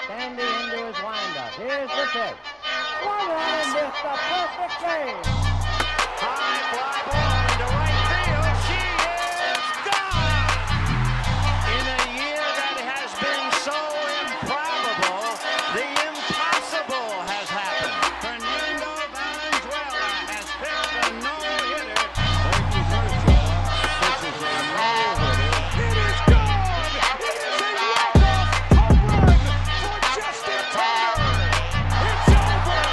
Sandy into his windup. Here's the pitch. Swung on and missed a perfect game. High fly ball into right field. She is gone. In a year that has been so improbable, the impossible has happened. Fernando Valenzuela has pitched a no-hitter. Thank you, Kershaw. This is a no-hitter. It is gone. It is a walk-off home run for Justin Turner. It's over.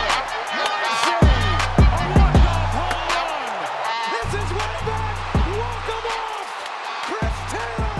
Muncy, a walk-off home run. This is way back. Walk 'em off. Chris Taylor.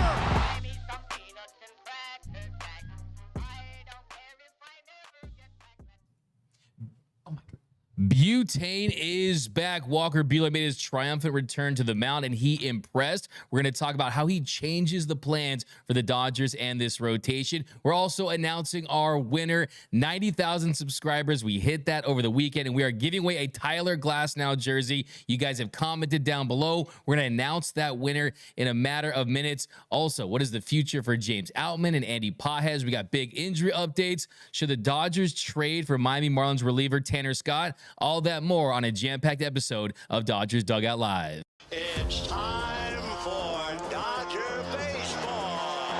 Butane is back. Walker Buehler made his triumphant return to the mound, and he impressed. We're going to talk about how he changes the plans for the Dodgers and this rotation. We're also announcing our winner, 90,000 subscribers. We hit that over the weekend, and we are giving away a Tyler Glasnow jersey. You guys have commented down below. We're going to announce that winner in a matter of minutes. Also, what is the future for James Outman and Andy Pages? We got big injury updates. Should the Dodgers trade for Miami Marlins reliever Tanner Scott? All that more on a jam-packed episode of Dodgers Dugout Live. It's time for Dodger baseball.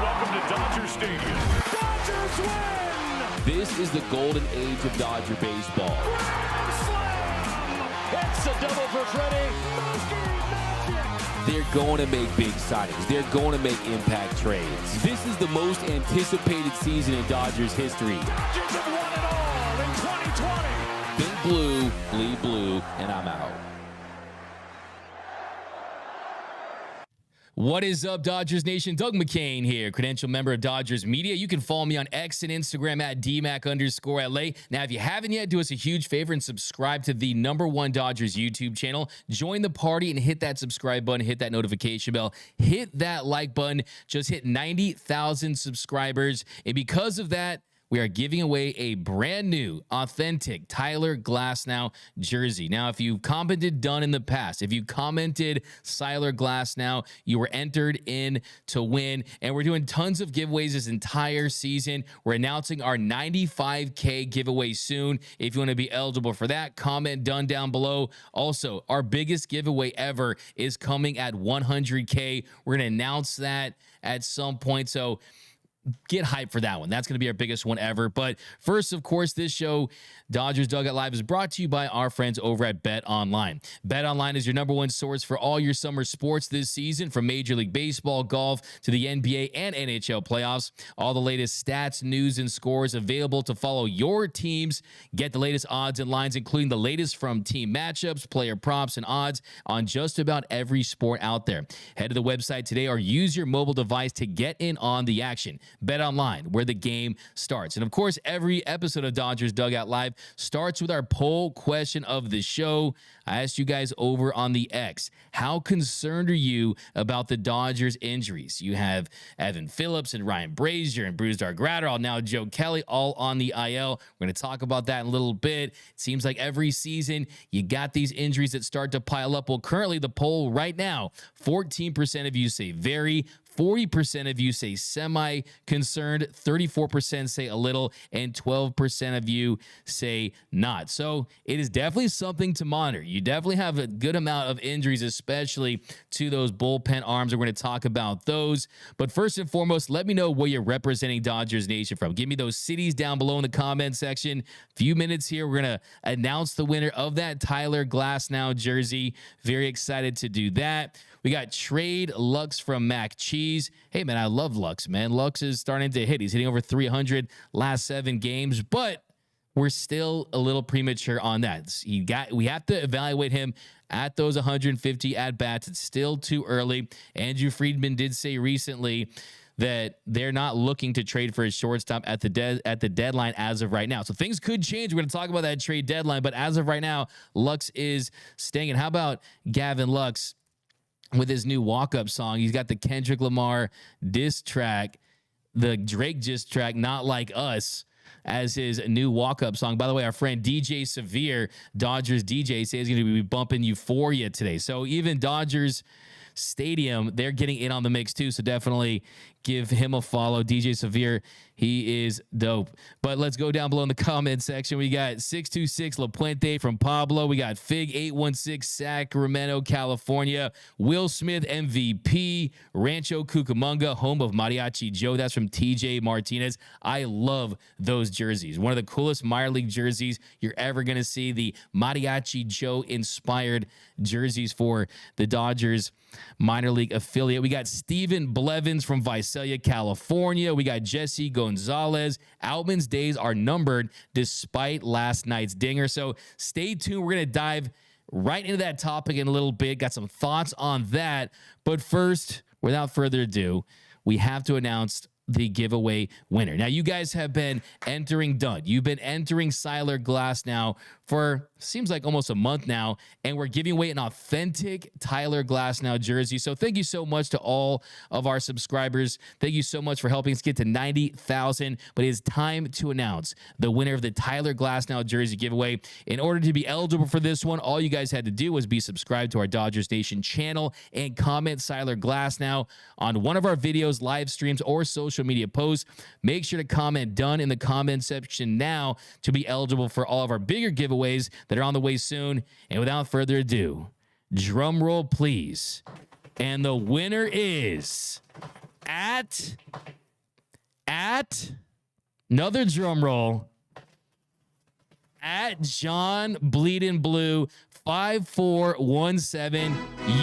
Welcome to Dodger Stadium. Dodgers win. This is the golden age of Dodger baseball. Grand slam. It's a double for Freddie. They're going to make big signings. They're going to make impact trades. This is the most anticipated season in Dodgers history. Dodgers have won it all in 2020. Think blue, bleed blue, and I'm out. What is up, Dodgers Nation? Doug McKain here, credential member of Dodgers Media. You can follow me on X and Instagram at DMac_LA. Now, if you haven't yet, do us a huge favor and subscribe to the #1 Dodgers YouTube channel. Join the party and hit that subscribe button, hit that notification bell, hit that like button. Just hit 90,000 subscribers. And because of that, we are giving away a brand new, authentic Tyler Glasnow jersey. Now, if you commented done in the past, if you commented Tyler Glasnow, you were entered in to win. And we're doing tons of giveaways this entire season. We're announcing our 95K giveaway soon. If you want to be eligible for that, comment done down below. Also, our biggest giveaway ever is coming at 100K. We're going to announce that at some point. So get hyped for that one. That's going to be our biggest one ever. But first, of course, this show, Dodgers Dugout Live, is brought to you by our friends over at BetOnline. BetOnline is your #1 source for all your summer sports this season, from Major League Baseball, golf, to the NBA and NHL playoffs. All the latest stats, news, and scores available to follow your teams. Get the latest odds and lines, including the latest from team matchups, player props, and odds on just about every sport out there. Head to the website today or use your mobile device to get in on the action. BetOnline, where the game starts. And of course, every episode of Dodgers Dugout Live starts with our poll question of the show. I asked you guys over on the X, how concerned are you about the Dodgers injuries? You have Evan Phillips and Ryan Brazier and Brusdar Graterol, now Joe Kelly, all on the IL. We're going to talk about that in a little bit. It seems like every season you got these injuries that start to pile up. Well, currently the poll right now, 14% of you say very, 40% of you say semi-concerned, 34% say a little, and 12% of you say not. So it is definitely something to monitor. You definitely have a good amount of injuries, especially to those bullpen arms. We're going to talk about those. But first and foremost, let me know where you're representing Dodgers Nation from. Give me those cities down below in the comment section. Few minutes here, we're going to announce the winner of that Tyler Glasnow jersey. Very excited to do that. We got Trade Lux from Mac Cheese. Hey, man, I love Lux, man. Lux is starting to hit. He's hitting over 300 last 7 games, but we're still a little premature on that. We have to evaluate him at those 150 at-bats. It's still too early. Andrew Friedman did say recently that they're not looking to trade for his shortstop at the deadline as of right now. So things could change. We're going to talk about that trade deadline, but as of right now, Lux is staying. And how about Gavin Lux with his new walk-up song? He's got the Kendrick Lamar diss track, the Drake diss track, Not Like Us, as his new walk-up song. By the way, our friend DJ Severe, Dodgers DJ, says he's going to be bumping Euphoria today. So even Dodgers Stadium, they're getting in on the mix too. So definitely give him a follow. DJ Severe, he is dope. But let's go down below in the comment section. We got 626 La Puente from Pablo. We got Fig 816 Sacramento, California. Will Smith MVP. Rancho Cucamonga, home of Mariachi Joe. That's from TJ Martinez. I love those jerseys. One of the coolest minor league jerseys you're ever going to see. The Mariachi Joe inspired jerseys for the Dodgers minor league affiliate. We got Steven Blevins from Visalia, California. We got Jesse Gonzalez. Outman's days are numbered despite last night's dinger. So stay tuned. We're going to dive right into that topic in a little bit. Got some thoughts on that. But first, without further ado, we have to announce the giveaway winner. Now, you guys have been entering Dud. You've been entering Siler Glass now for seems like almost a month now, and we're giving away an authentic Tyler Glasnow jersey. So thank you so much to all of our subscribers. Thank you so much for helping us get to 90,000. But it is time to announce the winner of the Tyler Glasnow jersey giveaway. In order to be eligible for this one, all you guys had to do was be subscribed to our Dodgers Nation channel and comment Tyler Glasnow on one of our videos, live streams, or social media posts. Make sure to comment done in the comment section now to be eligible for all of our bigger giveaways that are on the way soon. And without further ado, drum roll, please. And the winner is at another drum roll at John Bleeding Blue 5417.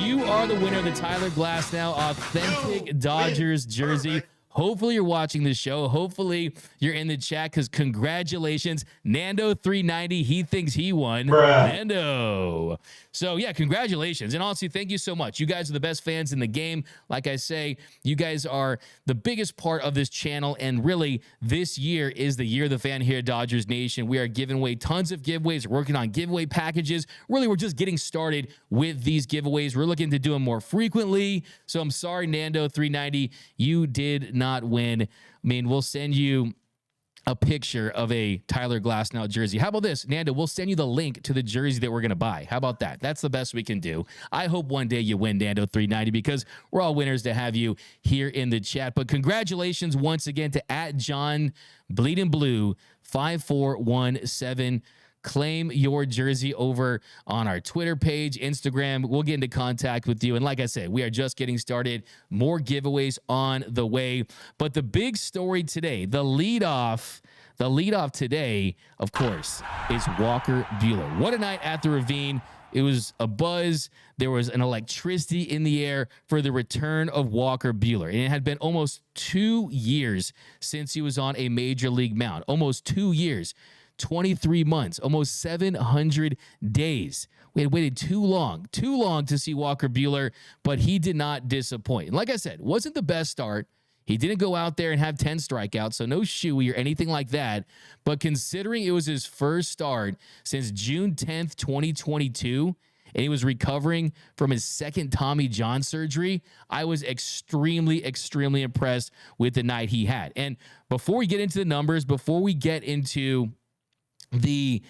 You are the winner of the Tyler Glasnow authentic Dodgers jersey. Hopefully you're watching this show. Hopefully you're in the chat, because congratulations. Nando390, he thinks he won. Bruh. Nando. So, yeah, congratulations. And honestly, thank you so much. You guys are the best fans in the game. Like I say, you guys are the biggest part of this channel. And really, this year is the year of the fan here at Dodgers Nation. We are giving away tons of giveaways. We're working on giveaway packages. Really, we're just getting started with these giveaways. We're looking to do them more frequently. So I'm sorry, Nando390, you did not win. I mean, we'll send you a picture of a Tyler Glasnow jersey. How about this, Nando? We'll send you the link to the jersey that we're going to buy. How about that? That's the best we can do. I hope one day you win, Nando390, because we're all winners to have you here in the chat. But congratulations once again to at John Bleeding Blue 5417. Claim your jersey over on our Twitter page, Instagram. We'll get into contact with you. And like I said, we are just getting started. More giveaways on the way. But the big story today, the leadoff today, of course, is Walker Buehler. What a night at the Ravine. It was a buzz. There was an electricity in the air for the return of Walker Buehler. And it had been almost 2 years since he was on a major league mound. Almost 2 years. 23 months, almost 700 days. We had waited too long to see Walker Buehler, but he did not disappoint. And like I said, wasn't the best start. He didn't go out there and have 10 strikeouts, so no shoey or anything like that. But considering it was his first start since June 10th, 2022, and he was recovering from his second Tommy John surgery, I was extremely, extremely impressed with the night he had. And before we get into the numbers, before we get into the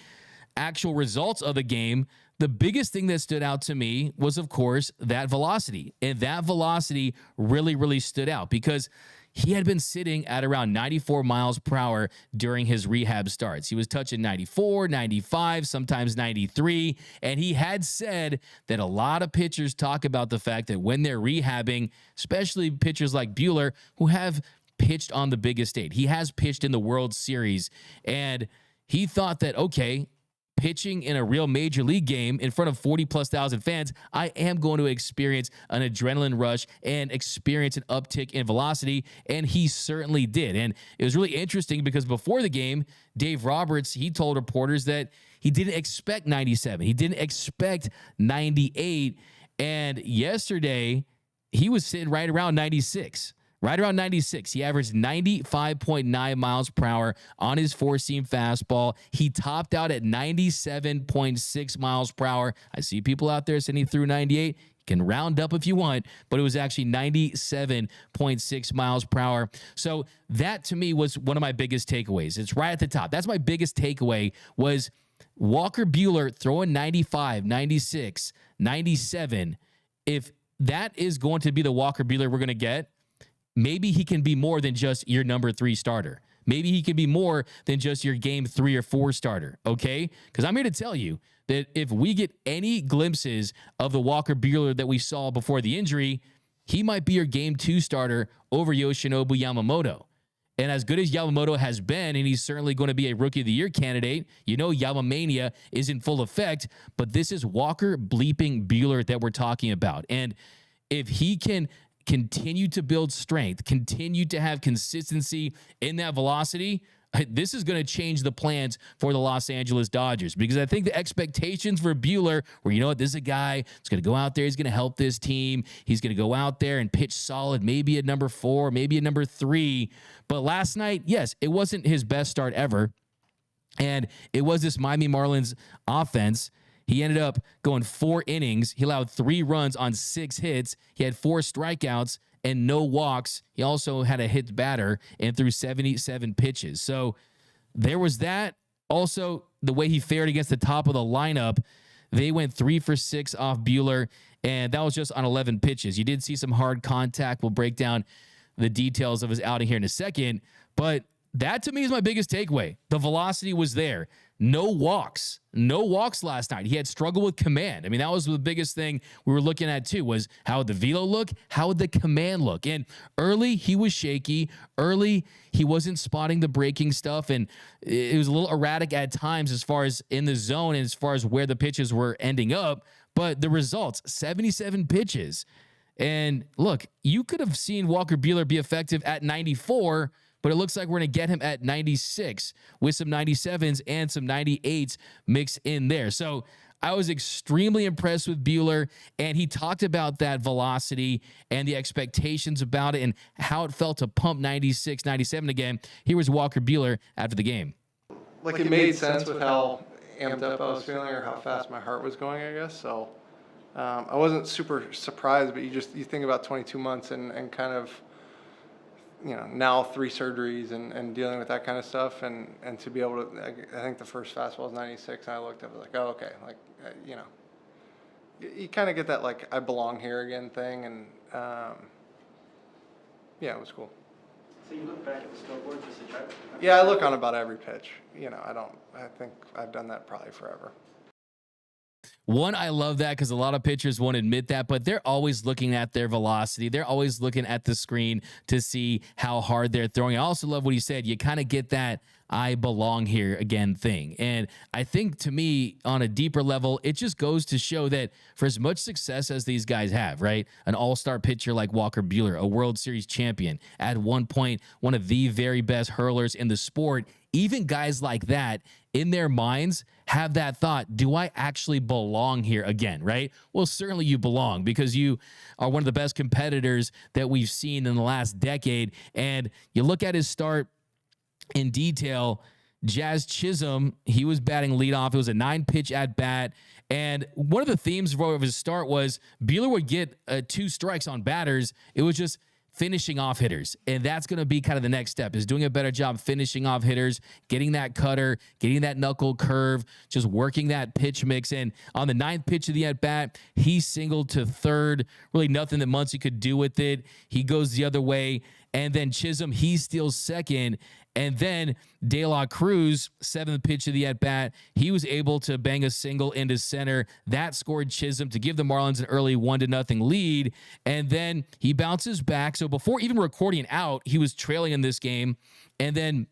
actual results of the game, the biggest thing that stood out to me was, of course, that velocity. And that velocity really, really stood out because he had been sitting at around 94 miles per hour during his rehab starts. He was touching 94, 95, sometimes 93. And he had said that a lot of pitchers talk about the fact that when they're rehabbing, especially pitchers like Buehler, who have pitched on the biggest stage, he has pitched in the World Series, and he thought that, okay, pitching in a real major league game in front of 40,000+ fans, I am going to experience an adrenaline rush and experience an uptick in velocity, and he certainly did. And it was really interesting because before the game, Dave Roberts, he told reporters that he didn't expect 97. He didn't expect 98, and yesterday, he was sitting right around 96. Right around 96. He averaged 95.9 miles per hour on his four-seam fastball. He topped out at 97.6 miles per hour. I see people out there saying he threw 98. You can round up if you want, but it was actually 97.6 miles per hour. So that, to me, was one of my biggest takeaways. It's right at the top. That's my biggest takeaway, was Walker Buehler throwing 95, 96, 97. If that is going to be the Walker Buehler we're going to get. Maybe he can be more than just your number 3 starter. Maybe he can be more than just your game 3 or 4 starter, okay? Because I'm here to tell you that if we get any glimpses of the Walker Buehler that we saw before the injury, he might be your game 2 starter over Yoshinobu Yamamoto. And as good as Yamamoto has been, and he's certainly going to be a Rookie of the Year candidate, you know Yamamania is in full effect, but this is Walker bleeping Buehler that we're talking about. And if he can continue to build strength, continue to have consistency in that velocity, this is going to change the plans for the Los Angeles Dodgers, because I think the expectations for Buehler were, you know what, this is a guy that's going to go out there, he's going to help this team, he's going to go out there and pitch solid, maybe at number 4, maybe at number 3. But last night, yes, it wasn't his best start ever, and it was this Miami Marlins offense. He ended up going 4 innings. He allowed 3 runs on 6 hits. He had 4 strikeouts and no walks. He also had a hit batter and threw 77 pitches. So there was that. Also, the way he fared against the top of the lineup, they went 3 for 6 off Buehler, and that was just on 11 pitches. You did see some hard contact. We'll break down the details of his outing here in a second, but that to me is my biggest takeaway. The velocity was there. No walks last night. He had struggled with command. I mean, that was the biggest thing we were looking at too, was how would the velo look? How would the command look? And early, he was shaky. Early, he wasn't spotting the breaking stuff, and it was a little erratic at times as far as in the zone and as far as where the pitches were ending up. But the results, 77 pitches. And look, you could have seen Walker Buehler be effective at 94, but it looks like we're going to get him at 96 with some 97s and some 98s mixed in there. So I was extremely impressed with Buehler, and he talked about that velocity and the expectations about it and how it felt to pump 96, 97 again. Here was Walker Buehler after the game. Like it made sense with how amped up I was feeling or how fast my heart was going, I guess. So I wasn't super surprised, but you think about 22 months and kind of, you know, now 3 surgeries and dealing with that kind of stuff, and to be able to, I think the first fastball was 96, and I looked up, I was like, oh, okay, like, you know, you kind of get that, like, I belong here again thing, and, yeah, it was cool. So you look back at the scoreboard just to try? Yeah, I look on about every pitch. You know, I think I've done that probably forever. One, I love that because a lot of pitchers won't admit that, but they're always looking at their velocity. They're always looking at the screen to see how hard they're throwing. I also love what he said. You kind of get that I belong here again thing. And I think to me, on a deeper level, it just goes to show that for as much success as these guys have, right? An all-star pitcher like Walker Buehler, a World Series champion, at one point, one of the very best hurlers in the sport, even guys like that in their minds have that thought, do I actually belong here again, right? Well, certainly you belong because you are one of the best competitors that we've seen in the last decade. And you look at his start in detail, Jazz Chisholm, he was batting leadoff. It was a 9-pitch at bat. And one of the themes of his start was Buehler would get 2 strikes on batters. It was just finishing off hitters. And that's going to be kind of the next step, is doing a better job finishing off hitters, getting that cutter, getting that knuckle curve, just working that pitch mix. And on the 9th pitch of the at-bat, he singled to third. Really nothing that Muncy could do with it. He goes the other way. And then Chisholm, he steals second. And then De La Cruz, 7th pitch of the at-bat, he was able to bang a single into center. That scored Chisholm to give the Marlins an early 1-0 lead. And then he bounces back. So before even recording out, he was trailing in this game. And then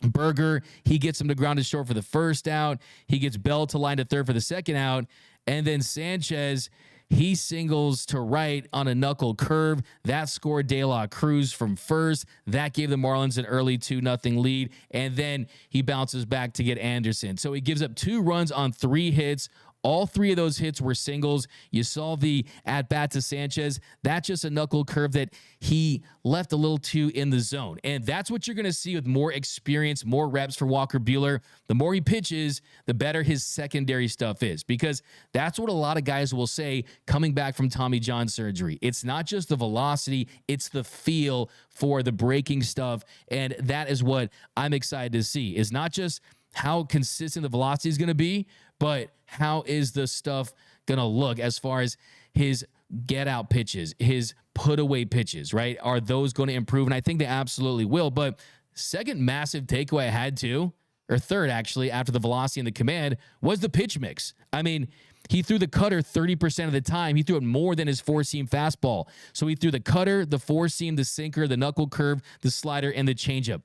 Berger, he gets him to ground to short for the first out. He gets Bell to line to third for the second out. And then Sanchez, he singles to right on a knuckle curve. That scored De La Cruz from first. That gave the Marlins an early 2-0 lead. And then he bounces back to get Anderson. So he gives up 2 runs on 3 hits. All 3 of those hits were singles. You saw the at-bat to Sanchez. That's just a knuckle curve that he left a little too in the zone. And that's what you're going to see with more experience, more reps for Walker Buehler. The more he pitches, the better his secondary stuff is, because that's what a lot of guys will say coming back from Tommy John surgery. It's not just the velocity, it's the feel for the breaking stuff. And that is what I'm excited to see, is not just how consistent the velocity is going to be, but how is the stuff going to look as far as his get out pitches, his put away pitches, right? Are those going to improve? And I think they absolutely will. But second massive takeaway I had too, or third actually, after the velocity and the command, was the pitch mix. I mean, he threw the cutter 30% of the time. He threw it more than his four-seam fastball. So he threw the cutter, the four-seam, the sinker, the knuckle curve, the slider, and the changeup.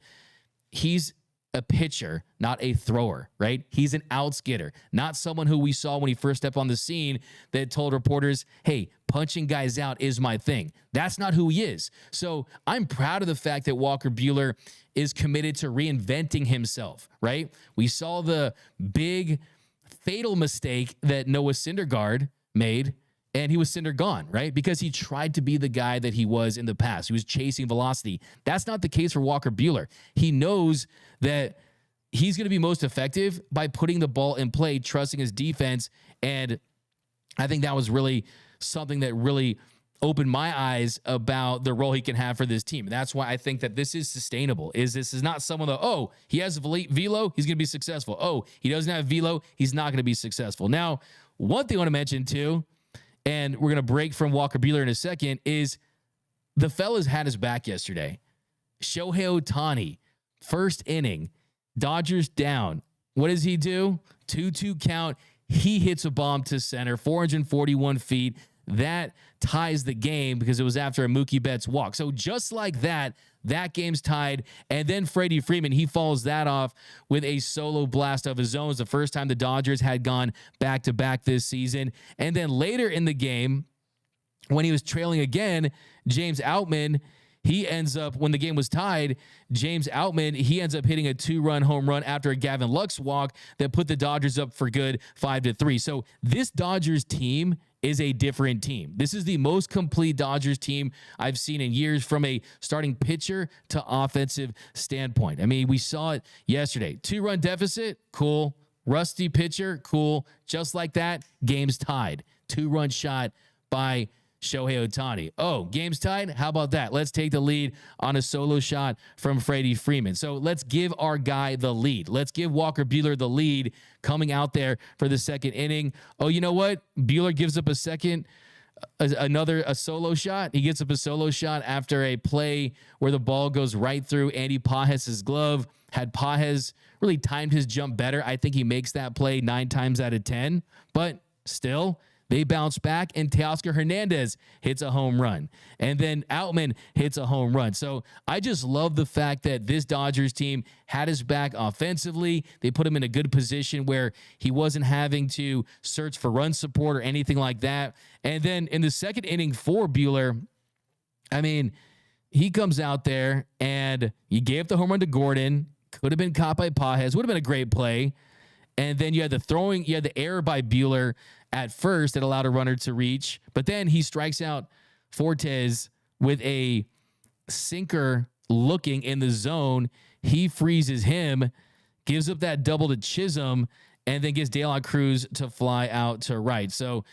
He's a pitcher, not a thrower, right? He's an outs getter, not someone who we saw when he first stepped on the scene that told reporters, hey, punching guys out is my thing. That's not who he is. So I'm proud of the fact that Walker Buehler is committed to reinventing himself, right? We saw the big fatal mistake that Noah Syndergaard made, and he was cinder gone, right? Because he tried to be the guy that he was in the past. He was chasing velocity. That's not the case for Walker Buehler. He knows that he's going to be most effective by putting the ball in play, trusting his defense. And I think that was really something that really opened my eyes about the role he can have for this team. That's why I think that this is sustainable. This is not someone that, oh, he has velo, he's going to be successful. Oh, he doesn't have velo, he's not going to be successful. Now, one thing I want to mention too, and we're going to break from Walker Buehler in a second, is the fellas had his back yesterday. Shohei Ohtani, first inning, Dodgers down. What does he do? 2-2 count. He hits a bomb to center, 441 feet. That ties the game because it was after a Mookie Betts walk. So just like that, that game's tied. And then Freddie Freeman, he follows that off with a solo blast of his own. It's the first time the Dodgers had gone back-to-back this season. And then later in the game, when he was trailing again, James Outman, he ends up, when the game was tied, James Outman, he ends up hitting a 2-run home run after a Gavin Lux walk that put the Dodgers up for good 5-3. So this Dodgers team is a different team. This is the most complete Dodgers team I've seen in years from a starting pitcher to offensive standpoint. I mean, we saw it yesterday. 2-run deficit, cool. Rusty pitcher, cool. Just like that, game's tied. 2-run shot by Shohei Ohtani. Oh, game's tied? How about that? Let's take the lead on a solo shot from Freddie Freeman. So let's give our guy the lead. Let's give Walker Buehler the lead coming out there for the second inning. Oh, you know what? Buehler gives up a solo shot. He gets up a solo shot after a play where the ball goes right through Andy Pages' glove. Had Pages really timed his jump better, I think he makes that play 9 times out of 10. But still, they bounce back, and Teoscar Hernandez hits a home run. And then Outman hits a home run. So I just love the fact that this Dodgers team had his back offensively. They put him in a good position where he wasn't having to search for run support or anything like that. And then in the second inning for Buehler, I mean, he comes out there, and he gave the home run to Gordon. Could have been caught by Pages. Would have been a great play. And then you had the error by Buehler at first that allowed a runner to reach. But then he strikes out Fortes with a sinker looking in the zone. He freezes him, gives up that double to Chisholm, and then gets De La Cruz to fly out to right. So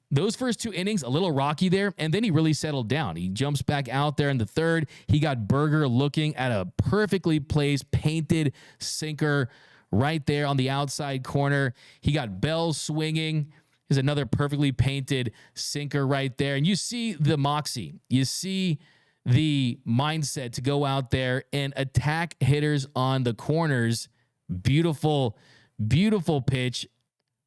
those first 2 innings, a little rocky there, and then he really settled down. He jumps back out there in the third. He got Berger looking at a perfectly placed, painted sinker right there on the outside corner. He got Bell swinging. There's another perfectly painted sinker right there. And you see the moxie. You see the mindset to go out there and attack hitters on the corners. Beautiful, beautiful pitch.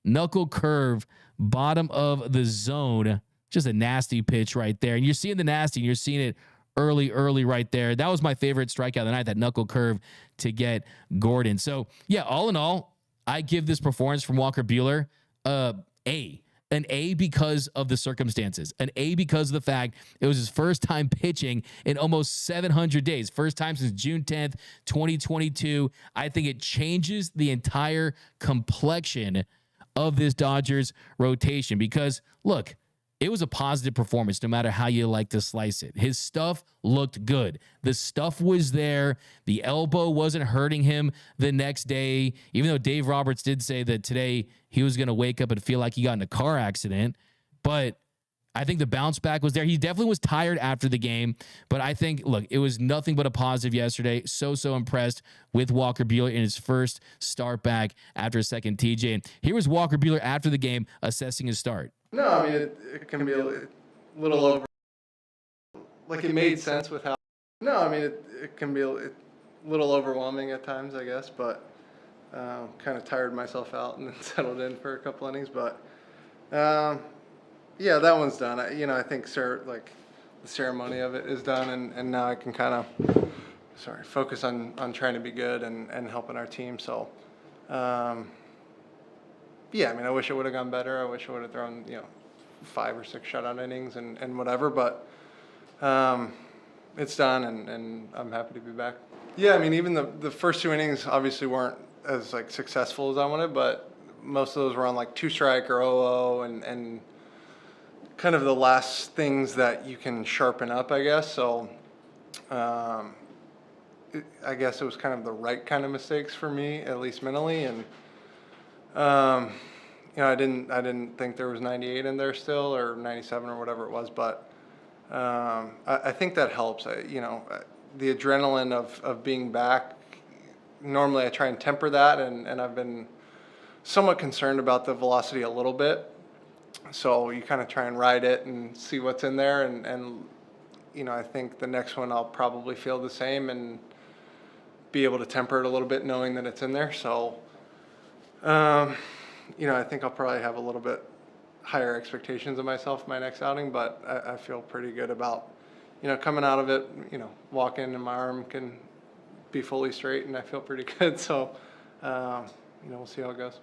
Knuckle curve, bottom of the zone. Just a nasty pitch right there. And you're seeing the nasty, and you're seeing it early right there. That was my favorite strikeout of the night, that knuckle curve to get Gordon. So, yeah, all in all, I give this performance from Walker Buehler an A because of the circumstances, an A because of the fact it was his first time pitching in almost 700 days, first time since June 10th, 2022. I think it changes the entire complexion of this Dodgers rotation because, look, it was a positive performance no matter how you like to slice it. His stuff looked good. The stuff was there. The elbow wasn't hurting him the next day, even though Dave Roberts did say that today he was going to wake up and feel like he got in a car accident. But I think the bounce back was there. He definitely was tired after the game, but I think, look, it was nothing but a positive yesterday. So impressed with Walker Buehler in his first start back after a second TJ. And here was Walker Buehler after the game assessing his start. No, I mean, it can be little over. Like it made sense with how. No, I mean it can be a little overwhelming at times, I guess, but kind of tired myself out and then settled in for a couple innings. But yeah, that one's done. I think the ceremony of it is done, and now I can kind of focus on trying to be good and helping our team. So yeah, I mean I wish it would have gone better. I wish I would have thrown 5 or 6 shutout innings and whatever, but it's done, and I'm happy to be back. Yeah, I mean, even the first 2 innings obviously weren't as successful as I wanted, but most of those were on 2-strike or 0-0, and kind of the last things that you can sharpen up, I guess. So I guess it was kind of the right kind of mistakes for me, at least mentally, and I didn't think there was 98 in there still, or 97 or whatever it was, but I think that helps. The adrenaline of being back, normally I try and temper that, and I've been somewhat concerned about the velocity a little bit. So you kind of try and ride it and see what's in there, and I think the next one I'll probably feel the same and be able to temper it a little bit, knowing that it's in there. So I think I'll probably have a little bit higher expectations of myself my next outing, but I feel pretty good about coming out of it. Walk in and my arm can be fully straight, and I feel pretty good. So we'll see how it goes.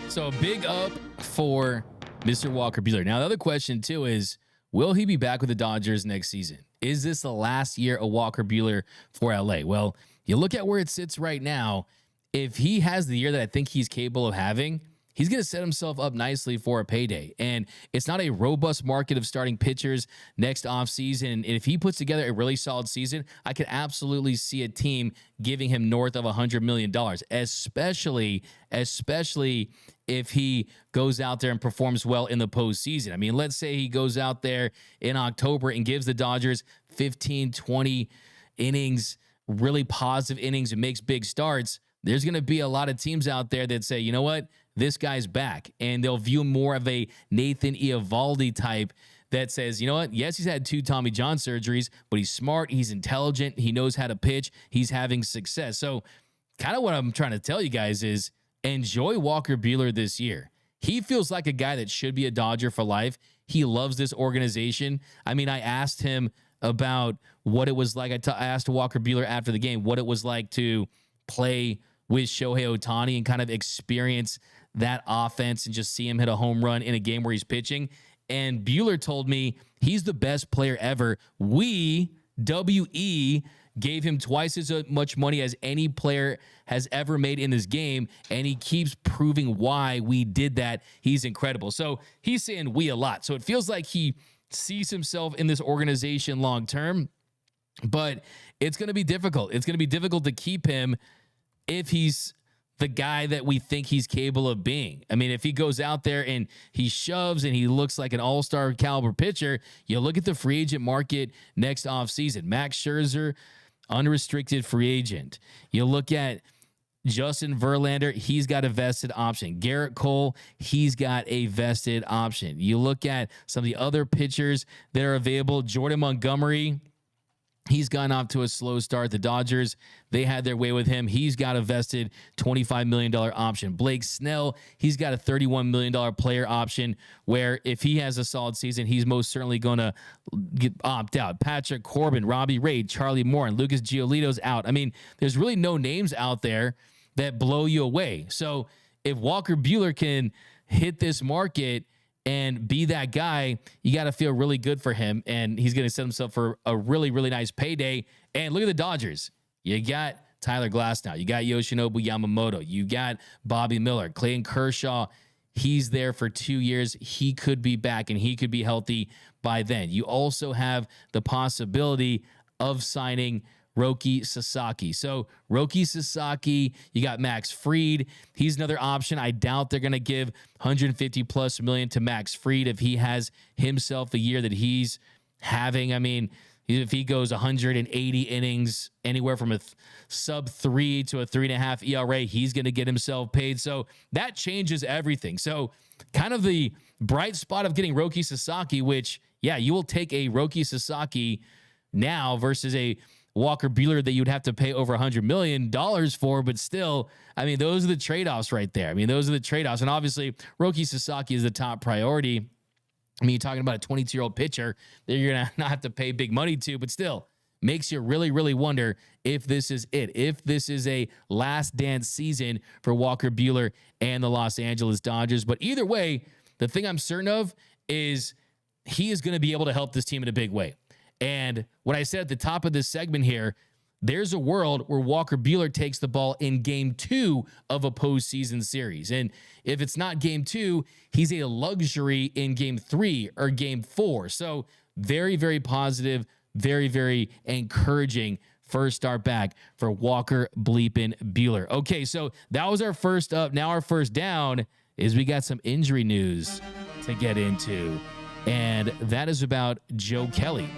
So a big up for Mr. Walker Buehler. Now the other question too is, will he be back with the Dodgers next season? Is this the last year of Walker Buehler for LA? Well, you look at where it sits right now. If he has the year that I think he's capable of having, he's going to set himself up nicely for a payday. And it's not a robust market of starting pitchers next offseason. And if he puts together a really solid season, I could absolutely see a team giving him north of $100 million, especially if he goes out there and performs well in the postseason. I mean, let's say he goes out there in October and gives the Dodgers 15, 20 innings, really positive innings, and makes big starts. There's going to be a lot of teams out there that say, you know what, this guy's back. And they'll view more of a Nathan Eovaldi type that says, you know what, yes, he's had 2 Tommy John surgeries, but he's smart, he's intelligent, he knows how to pitch, he's having success. So kind of what I'm trying to tell you guys is enjoy Walker Buehler this year. He feels like a guy that should be a Dodger for life. He loves this organization. I mean, I asked him about what it was like. I asked Walker Buehler after the game what it was like to play with Shohei Ohtani and kind of experience that offense and just see him hit a home run in a game where he's pitching. And Buehler told me he's the best player ever. We, W-E, gave him twice as much money as any player has ever made in this game, and he keeps proving why we did that. He's incredible. So he's saying we a lot. So it feels like he sees himself in this organization long term, but it's going to be difficult. It's going to be difficult to keep him if he's the guy that we think he's capable of being. I mean, if he goes out there and he shoves and he looks like an all-star caliber pitcher, you look at the free agent market next offseason. Max Scherzer, unrestricted free agent. You look at Justin Verlander, he's got a vested option. Garrett Cole, he's got a vested option. You look at some of the other pitchers that are available. Jordan Montgomery, he's gone off to a slow start. The Dodgers, they had their way with him. He's got a vested $25 million option. Blake Snell, he's got a $31 million player option where if he has a solid season, he's most certainly going to opt out. Patrick Corbin, Robbie Ray, Charlie Moore, and Lucas Giolito's out. I mean, there's really no names out there that blow you away. So if Walker Buehler can hit this market and be that guy, you got to feel really good for him. And he's going to set himself for a really, really nice payday. And look at the Dodgers. You got Tyler Glasnow. You got Yoshinobu Yamamoto. You got Bobby Miller. Clayton Kershaw, he's there for 2 years. He could be back and he could be healthy by then. You also have the possibility of signing Roki Sasaki. So Roki Sasaki, you got Max Fried. He's another option. I doubt they're going to give 150 plus million to Max Fried if he has himself the year that he's having. I mean, If he goes 180 innings, anywhere from a sub 3 to a 3.5 ERA, he's going to get himself paid. So that changes everything. So kind of the bright spot of getting Roki Sasaki, which, yeah, you will take a Roki Sasaki now versus a Walker Buehler that you'd have to pay over $100 million for, but still, I mean, those are the trade-offs right there. I mean, those are the trade-offs. And obviously, Roki Sasaki is the top priority. I mean, you're talking about a 22-year-old pitcher that you're going to not have to pay big money to, but still makes you really, really wonder if this is it, if this is a last dance season for Walker Buehler and the Los Angeles Dodgers. But either way, the thing I'm certain of is he is going to be able to help this team in a big way. And what I said at the top of this segment here, there's a world where Walker Buehler takes the ball in game 2 of a postseason series. And if it's not game 2, he's a luxury in game 3 or game 4. So very, very positive, very, very encouraging first start back for Walker bleepin' Buehler. Okay, so that was our first up. Now our first down is we got some injury news to get into. And that is about Joe Kelly.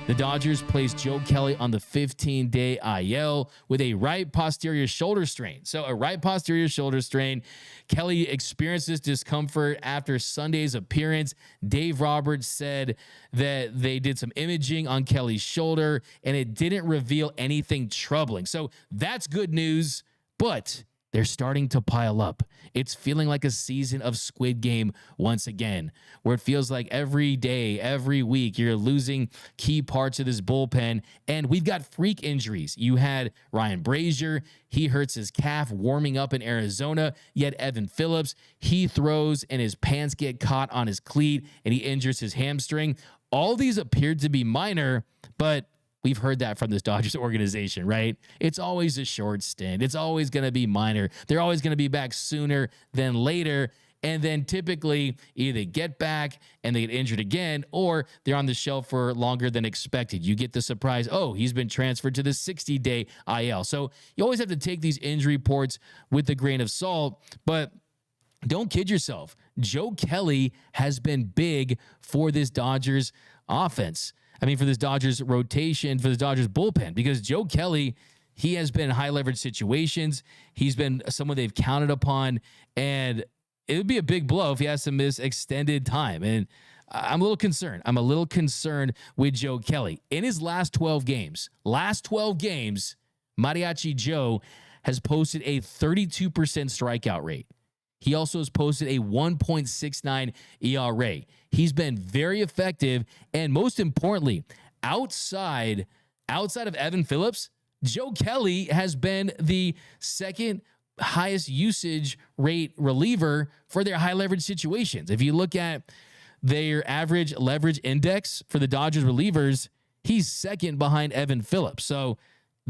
The Dodgers placed Joe Kelly on the 15-day IL with a right posterior shoulder strain. So a right posterior shoulder strain. Kelly experiences discomfort after Sunday's appearance. Dave Roberts said that they did some imaging on Kelly's shoulder and it didn't reveal anything troubling. So that's good news, but they're starting to pile up. It's feeling like a season of Squid Game once again, where it feels like every day, every week, you're losing key parts of this bullpen, and we've got freak injuries. You had Ryan Brazier. He hurts his calf warming up in Arizona. Yet Evan Phillips, he throws and his pants get caught on his cleat, and he injures his hamstring. All these appeared to be minor, but we've heard that from this Dodgers organization, right? It's always a short stint. It's always going to be minor. They're always going to be back sooner than later. And then typically either get back and they get injured again, or they're on the shelf for longer than expected. You get the surprise, oh, he's been transferred to the 60-day IL. So you always have to take these injury reports with a grain of salt, but don't kid yourself. Joe Kelly has been big for this Dodgers offense. I mean, for this Dodgers rotation, for the Dodgers bullpen, because Joe Kelly, he has been in high leverage situations. He's been someone they've counted upon, and it would be a big blow if he has to miss extended time. And I'm a little concerned. I'm a little concerned with Joe Kelly. In his last 12 games, Mariachi Joe has posted a 32% strikeout rate. He also has posted a 1.69 ERA. He's been very effective, and most importantly, outside of Evan Phillips, Joe Kelly has been the second highest usage rate reliever for their high leverage situations. If you look at their average leverage index for the Dodgers relievers, he's second behind Evan Phillips. So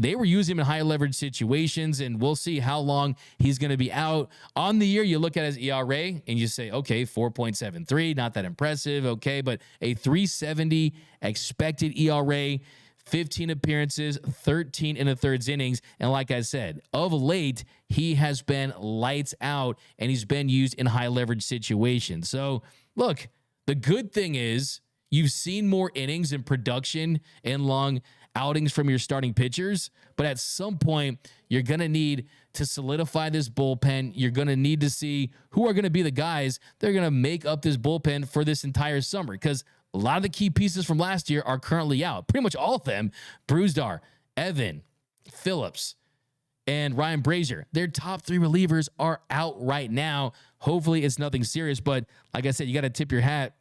they were using him in high leverage situations, and we'll see how long he's going to be out. On the year, you look at his ERA and you say, okay, 4.73, not that impressive, okay, but a 3.70 expected ERA, 15 appearances, 13 in the third innings. And like I said, of late, he has been lights out, and he's been used in high leverage situations. So look, the good thing is you've seen more innings in production and long outings from your starting pitchers, but at some point you're going to need to solidify this bullpen. You're going to need to see who are going to be the guys that are going to make up this bullpen for this entire summer, because a lot of the key pieces from last year are currently out. Pretty much all of them. Brusdar, Evan, Phillips, and Ryan Brazier. Their top 3 relievers are out right now. Hopefully it's nothing serious, but like I said, you got to tip your hat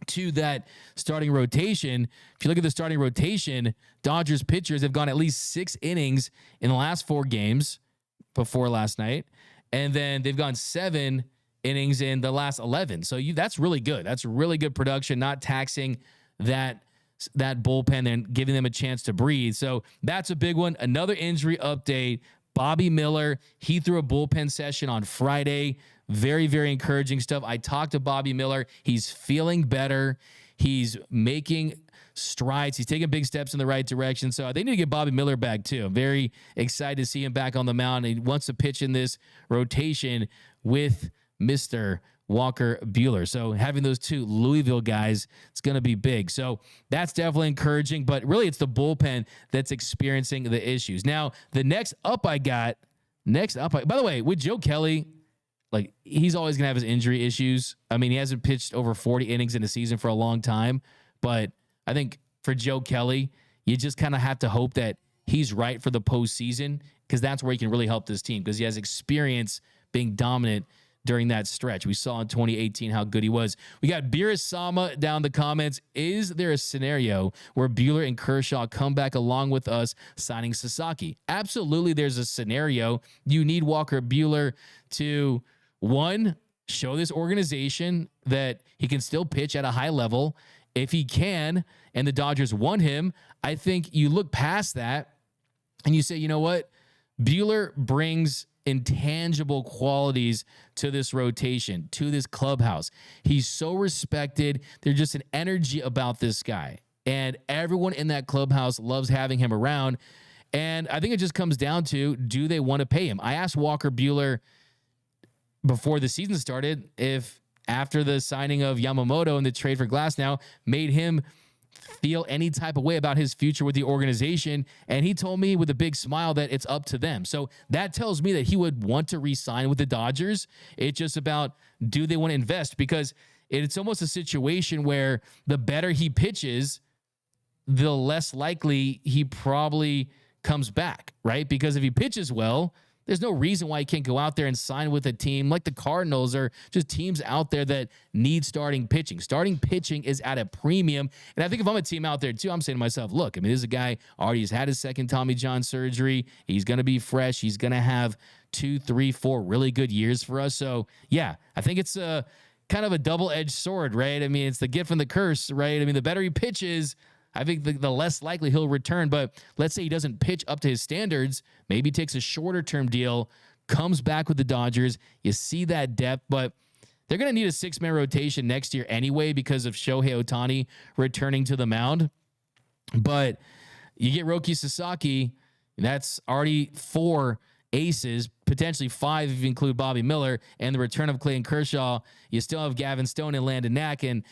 to that starting rotation. If you look at the starting rotation, Dodgers pitchers have gone at least 6 innings in the last 4 games before last night, and then they've gone 7 innings in the last 11. So that's really good. That's really good production, not taxing that bullpen and giving them a chance to breathe. So that's a big one. Another injury update, Bobby Miller, he threw a bullpen session on Friday. Very, very encouraging stuff. I talked to Bobby Miller. He's feeling better. He's making strides. He's taking big steps in the right direction. So they need to get Bobby Miller back too. I'm very excited to see him back on the mound. He wants to pitch in this rotation with Mr. Walker Buehler. So having those two Louisville guys, it's going to be big. So that's definitely encouraging, but really it's the bullpen that's experiencing the issues. Now, the next up, by the way, with Joe Kelly, like, he's always going to have his injury issues. I mean, he hasn't pitched over 40 innings in a season for a long time, but I think for Joe Kelly, you just kind of have to hope that he's right for the postseason, because that's where he can really help this team, because he has experience being dominant during that stretch. We saw in 2018 how good he was. We got Beerus Sama down in the comments. Is there a scenario where Buehler and Kershaw come back along with us signing Sasaki? Absolutely, there's a scenario. You need Walker Buehler to, one, show this organization that he can still pitch at a high level. If he can, and the Dodgers want him, I think you look past that and you say, you know what? Buehler brings intangible qualities to this rotation, to this clubhouse. He's so respected. There's just an energy about this guy, and everyone in that clubhouse loves having him around. And I think it just comes down to, do they want to pay him? I asked Walker Buehler before the season started if, after the signing of Yamamoto and the trade for Glasnow, made him feel any type of way about his future with the organization. And he told me with a big smile that it's up to them. So that tells me that he would want to re-sign with the Dodgers. It's just about, do they want to invest? Because it's almost a situation where the better he pitches, the less likely he probably comes back, right? Because if he pitches well, there's no reason why he can't go out there and sign with a team like the Cardinals, or just teams out there that need starting pitching. Starting pitching is at a premium. And I think if I'm a team out there too, I'm saying to myself, look, I mean, this is a guy already has had his second Tommy John surgery. He's going to be fresh. He's going to have 2, 3, 4 really good years for us. So yeah, I think it's a kind of a double-edged sword, right? I mean, it's the gift and the curse, right? I mean, the better he pitches, I think the less likely he'll return. But let's say he doesn't pitch up to his standards, maybe takes a shorter-term deal, comes back with the Dodgers. You see that depth, but they're going to need a 6-man rotation next year anyway because of Shohei Ohtani returning to the mound. But you get Roki Sasaki, that's already 4 aces, potentially 5 if you include Bobby Miller, and the return of Clayton Kershaw. You still have Gavin Stone and Landon Knack, and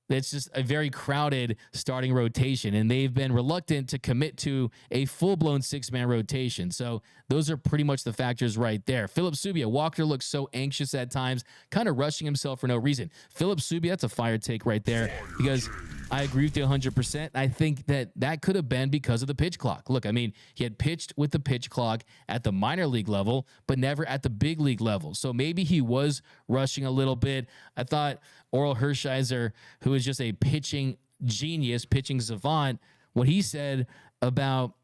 it's just a very crowded starting rotation, and they've been reluctant to commit to a full-blown 6-man rotation. So those are pretty much the factors right there. Philip Subia, Walker looks so anxious at times, kind of rushing himself for no reason. Philip Subia, that's a fire take right there, because I agree with you 100%. I think that could have been because of the pitch clock. Look, I mean, he had pitched with the pitch clock at the minor league level, but never at the big league level. So maybe he was rushing a little bit. I thought Oral Hershiser, who is just a pitching genius, pitching savant, what he said about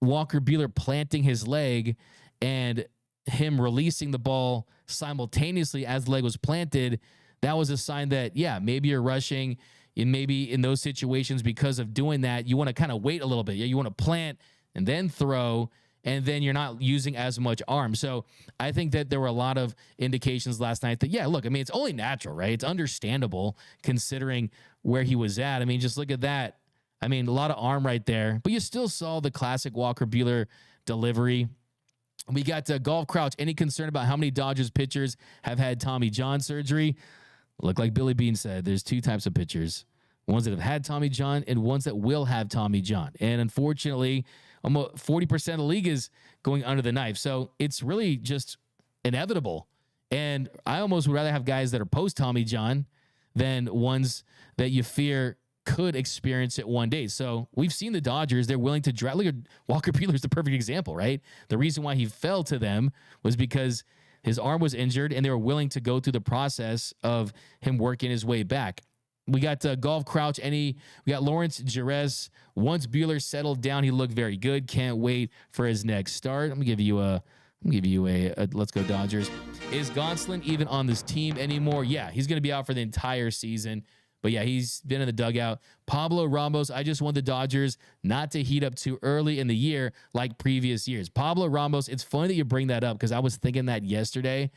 Walker Buehler planting his leg and him releasing the ball simultaneously as the leg was planted, that was a sign that, yeah, maybe you're rushing. And maybe in those situations, because of doing that, you want to kind of wait a little bit. Yeah, you want to plant and then throw, and then you're not using as much arm. So I think that there were a lot of indications last night that, yeah, look, I mean, it's only natural, right? It's understandable considering where he was at. I mean, just look at that. I mean, a lot of arm right there, but you still saw the classic Walker Buehler delivery. We got Golf Crouch. Any concern about how many Dodgers pitchers have had Tommy John surgery? Look, like Billy Bean said, there's 2 types of pitchers, ones that have had Tommy John and ones that will have Tommy John. And unfortunately, almost 40% of the league is going under the knife. So it's really just inevitable. And I almost would rather have guys that are post Tommy John than ones that you fear could experience it one day. So we've seen the Dodgers, they're willing to draft. Look at Walker Buehler is the perfect example, right? The reason why he fell to them was because his arm was injured, and they were willing to go through the process of him working his way back. We got Golf Crouch. We got Lawrence Jerez. Once Buehler settled down, he looked very good. Can't wait for his next start. I'm gonna give you a let's go Dodgers. Is Gonsolin even on this team anymore? Yeah, he's gonna be out for the entire season. But yeah, he's been in the dugout. Pablo Ramos, I just want the Dodgers not to heat up too early in the year like previous years. Pablo Ramos, it's funny that you bring that up because I was thinking that yesterday.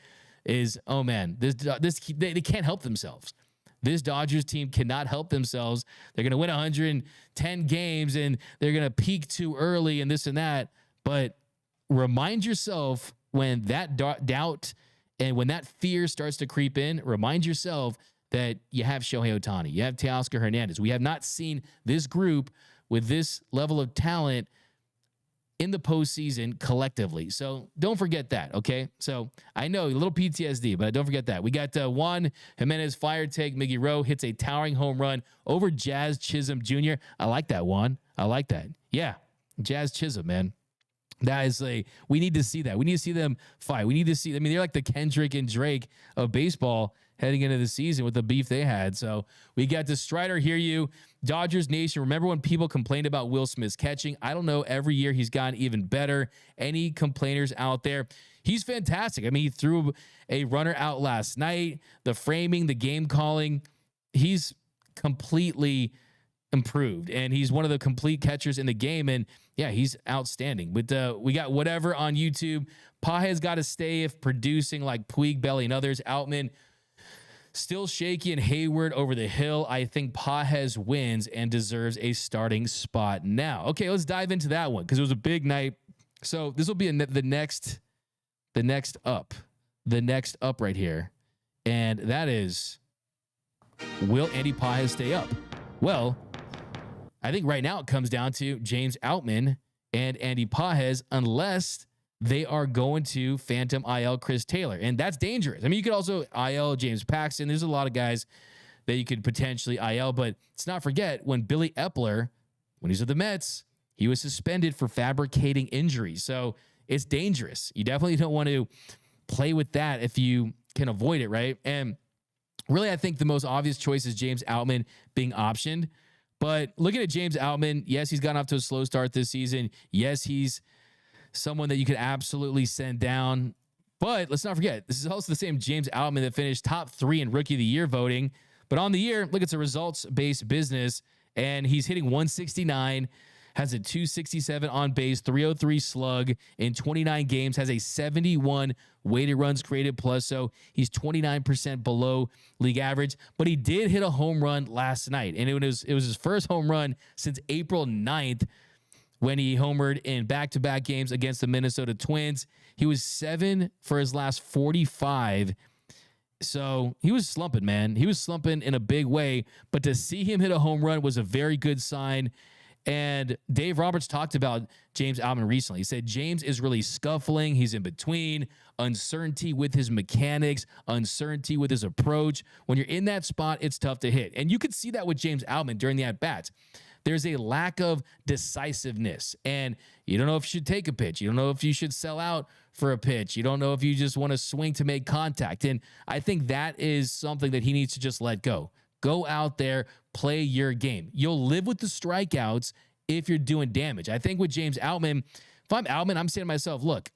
Oh man, they can't help themselves. This Dodgers team cannot help themselves. They're going to win 110 games and they're going to peak too early and this and that. But remind yourself when that doubt And when that fear starts to creep in, remind yourself that you have Shohei Ohtani, you have Teoscar Hernandez. We have not seen this group with this level of talent in the postseason collectively. So don't forget that, okay? So I know a little PTSD, but don't forget that. We got Juan Jimenez fire take. Miggy Rowe hits a towering home run over Jazz Chisholm Jr. I like that, Juan. I like that. Yeah, Jazz Chisholm, man. That is we need to see that. We need to see them fight. We need to see, I mean, they're like the Kendrick and Drake of baseball heading into the season with the beef they had. So we got the Strider, hear you. Dodgers Nation, remember when people complained about Will Smith's catching? I don't know. Every year he's gotten even better. Any complainers out there? He's fantastic. I mean, he threw a runner out last night. The framing, the game calling, he's completely improved, and he's one of the complete catchers in the game. And yeah, he's outstanding. But we got whatever on YouTube. Page's got to stay if producing like Puig, Belly, and others. Outman still shaky, and Hayward over the hill. I think Pages wins and deserves a starting spot now. Okay, let's dive into that one because it was a big night. So this will be the next up right here, and that is, will Andy Pages stay up? Well, I think right now it comes down to James Outman and Andy Pages, unless they are going to phantom IL Chris Taylor, and that's dangerous. I mean, you could also IL James Paxton. There's a lot of guys that you could potentially IL, but let's not forget when Billy Epler, when he's with the Mets, he was suspended for fabricating injuries. So it's dangerous. You definitely don't want to play with that if you can avoid it, right? And really, I think the most obvious choice is James Outman being optioned. But looking at James Outman, yes, he's gotten off to a slow start this season. Yes, he's someone that you could absolutely send down. But let's not forget, this is also the same James Outman that finished top 3 in Rookie of the Year voting. But on the year, look, it's a results-based business, and he's hitting 169, has a 267 on base, 303 slug in 29 games, has a 71 weighted runs created plus, so he's 29% below league average. But he did hit a home run last night, and it was his first home run since April 9th, when he homered in back-to-back games against the Minnesota Twins. He was 7 for his last 45. So he was slumping, man. He was slumping in a big way. But to see him hit a home run was a very good sign. And Dave Roberts talked about James Outman recently. He said James is really scuffling. He's in between. Uncertainty with his mechanics, uncertainty with his approach. When you're in that spot, it's tough to hit. And you could see that with James Outman during the at-bats. There's a lack of decisiveness, and you don't know if you should take a pitch. You don't know if you should sell out for a pitch. You don't know if you just want to swing to make contact. And I think that is something that he needs to just let go. Go out there, play your game. You'll live with the strikeouts if you're doing damage. I think with James Outman, if I'm Outman, I'm saying to myself, look,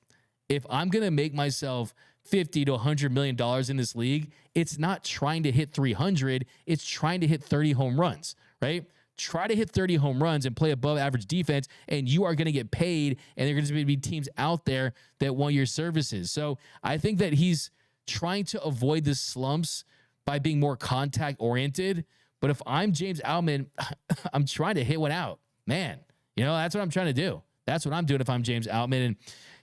if I'm going to make myself $50 to $100 million in this league, it's not trying to hit 300. It's trying to hit 30 home runs, right? Try to hit 30 home runs and play above average defense, and you are going to get paid, and there are going to be teams out there that want your services. So I think that he's trying to avoid the slumps by being more contact oriented. But if I'm James Outman, I'm trying to hit one out, man. You know, that's what I'm trying to do. That's what I'm doing if I'm James Outman. And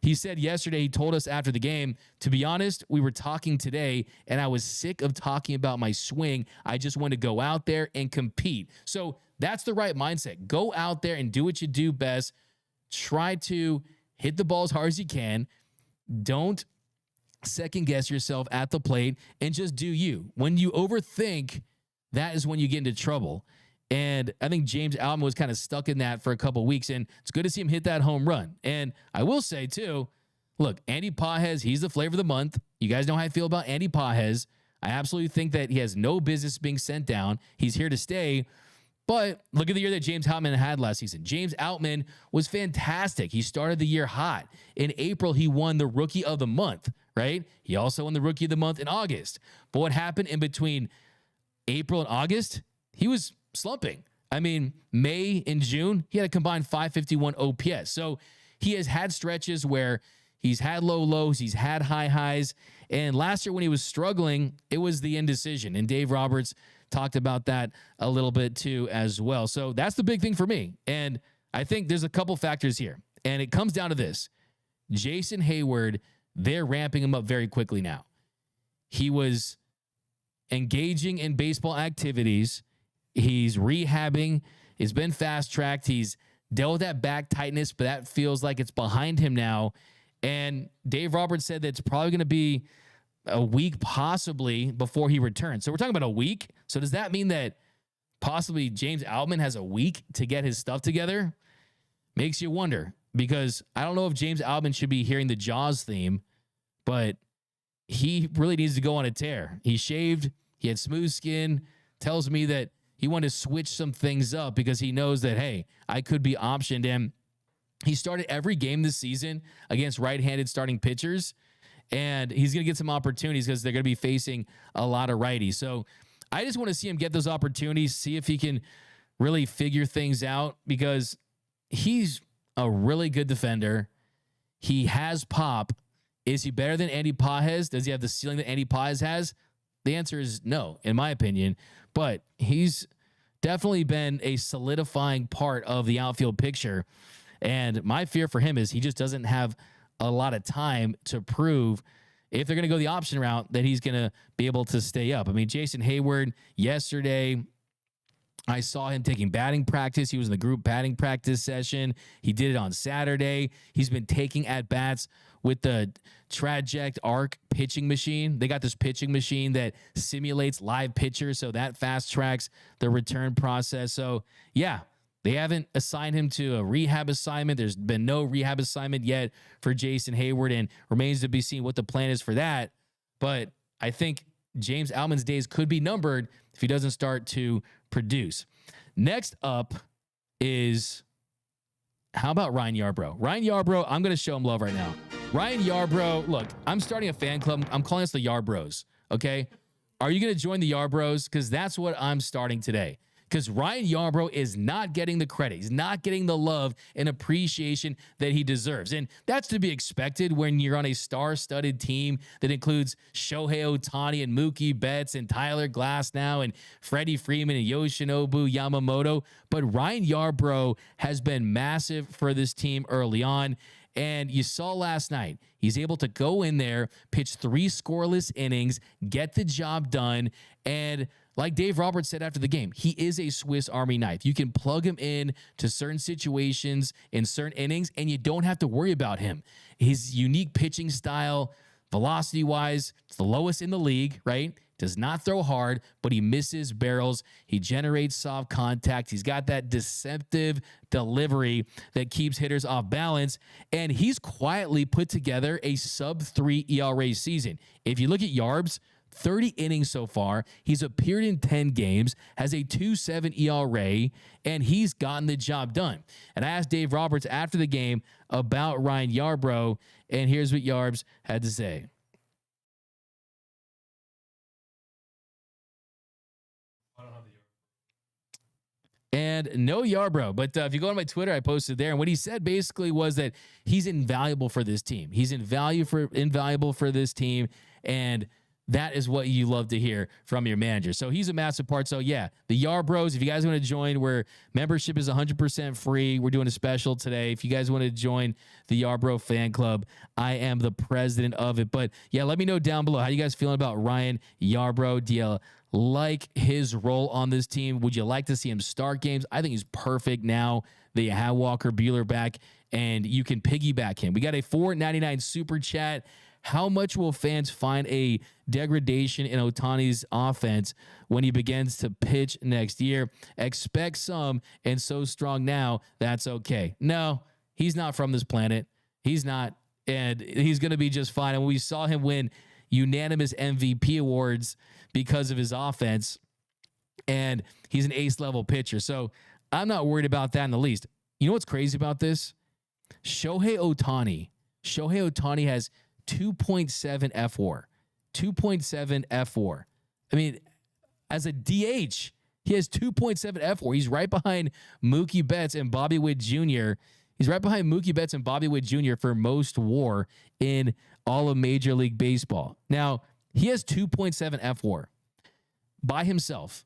he said yesterday, he told us after the game, to be honest, we were talking today, and I was sick of talking about my swing. I just want to go out there and compete. So that's the right mindset. Go out there and do what you do best. Try to hit the ball as hard as you can. Don't second guess yourself at the plate, and just do you. When you overthink, that is when you get into trouble. And I think James Outman was kind of stuck in that for a couple of weeks, and it's good to see him hit that home run. And I will say, too, look, Andy Pages, he's the flavor of the month. You guys know how I feel about Andy Pages. I absolutely think that he has no business being sent down. He's here to stay. But look at the year that James Outman had last season. James Outman was fantastic. He started the year hot. In April, he won the Rookie of the Month, right? He also won the Rookie of the Month in August. But what happened in between April and August? He was slumping. I mean, May and June, he had a combined 551 OPS. So he has had stretches where he's had low lows, he's had high highs. And last year when he was struggling, it was the indecision. And Dave Roberts talked about that a little bit too as well. So that's the big thing for me. And I think there's a couple factors here. And it comes down to this. Jason Hayward, they're ramping him up very quickly now. he was engaging in baseball activities. He's rehabbing. He's been fast-tracked. He's dealt with that back tightness, but that feels like it's behind him now. And Dave Roberts said that it's probably going to be a week possibly before he returns. So we're talking about a week. So does that mean that possibly James Outman has a week to get his stuff together? Makes you wonder, because I don't know if James Outman should be hearing the Jaws theme, but he really needs to go on a tear. He shaved. He had smooth skin. Tells me that he wanted to switch some things up because he knows that, hey, I could be optioned. And he started every game this season against right-handed starting pitchers, and he's going to get some opportunities because they're going to be facing a lot of righties. So I just want to see him get those opportunities, see if he can really figure things out, because he's a really good defender. He has pop. Is he better than Andy Pajes? Does he have the ceiling that Andy Pajes has? The answer is no, in my opinion. But he's definitely been a solidifying part of the outfield picture. And my fear for him is he just doesn't have a lot of time to prove, if they're going to go the option route, that he's going to be able to stay up. I mean, Jason Hayward, yesterday, I saw him taking batting practice. He was in the group batting practice session. He did it on Saturday. He's been taking at-bats with the Traject Arc pitching machine. They got this pitching machine that simulates live pitchers, so that fast-tracks the return process. So, yeah, they haven't assigned him to a rehab assignment. There's been no rehab assignment yet for Jason Hayward, and remains to be seen what the plan is for that. But I think James Outman's days could be numbered if he doesn't start to produce. Next up is, how about Ryan Yarbrough? Ryan Yarbrough, I'm going to show him love right now. Ryan Yarbrough, look, I'm starting a fan club. I'm calling us the Yarbroughs, okay? Are you going to join the Yarbroughs? Because that's what I'm starting today. Because Ryan Yarbrough is not getting the credit. He's not getting the love and appreciation that he deserves. And that's to be expected when you're on a star-studded team that includes Shohei Ohtani and Mookie Betts and Tyler Glasnow and Freddie Freeman and Yoshinobu Yamamoto. But Ryan Yarbrough has been massive for this team early on. And you saw last night, he's able to go in there, pitch 3 scoreless innings, get the job done. And like Dave Roberts said after the game, he is a Swiss Army knife. You can plug him in to certain situations in certain innings, and you don't have to worry about him. His unique pitching style, velocity-wise, it's the lowest in the league, right? Does not throw hard, but he misses barrels. He generates soft contact. He's got that deceptive delivery that keeps hitters off balance. And he's quietly put together a sub-3 ERA season. If you look at Yarbs, 30 innings so far. He's appeared in 10 games, has a 2.7 ERA, and he's gotten the job done. And I asked Dave Roberts after the game about Ryan Yarbrough, and here's what Yarbs had to say. And no Yarbrough, but if you go on my Twitter, I posted there, and what he said basically was that he's invaluable for this team. He's invaluable for this team, and that is what you love to hear from your manager. So he's a massive part. So yeah, the Yarbroughs, if you guys want to join, where membership is 100% free, we're doing a special today. If you guys want to join the Yarbrough fan club, I am the president of it. But yeah, let me know down below. How you guys feeling about Ryan Yarbrough? Do you like his role on this team? Would you like to see him start games? I think he's perfect now that you have Walker Buehler back, and you can piggyback him. We got a $4.99 super chat. How much will fans find a degradation in Ohtani's offense when he begins to pitch next year? Expect some, and so strong now, that's okay. No, he's not from this planet. He's not, and he's going to be just fine. And we saw him win unanimous MVP awards because of his offense, and he's an ace-level pitcher. So I'm not worried about that in the least. You know what's crazy about this? Shohei Ohtani has 2.7 F4. 2.7 F4. I mean, as a DH, he has 2.7 F4. He's right behind Mookie Betts and Bobby Witt Jr. He's right behind Mookie Betts and Bobby Witt Jr. for most WAR in all of Major League Baseball. Now, he has 2.7 F4 by himself.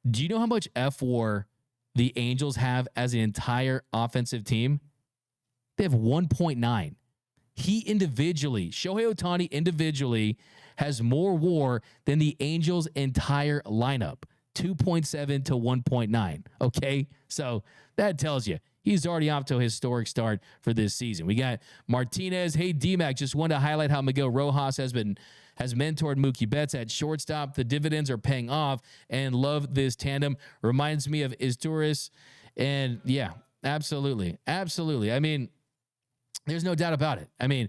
Do you know how much F4 the Angels have as an entire offensive team? They have 1.9. He individually, Shohei Ohtani individually, has more WAR than the Angels' entire lineup, 2.7 to 1.9. Okay, so that tells you he's already off to a historic start for this season. We got Martinez. Hey, D-Mac, just wanted to highlight how Miguel Rojas has mentored Mookie Betts at shortstop. The dividends are paying off, and love this tandem. Reminds me of Izturis, and yeah, absolutely. I mean, there's no doubt about it. I mean,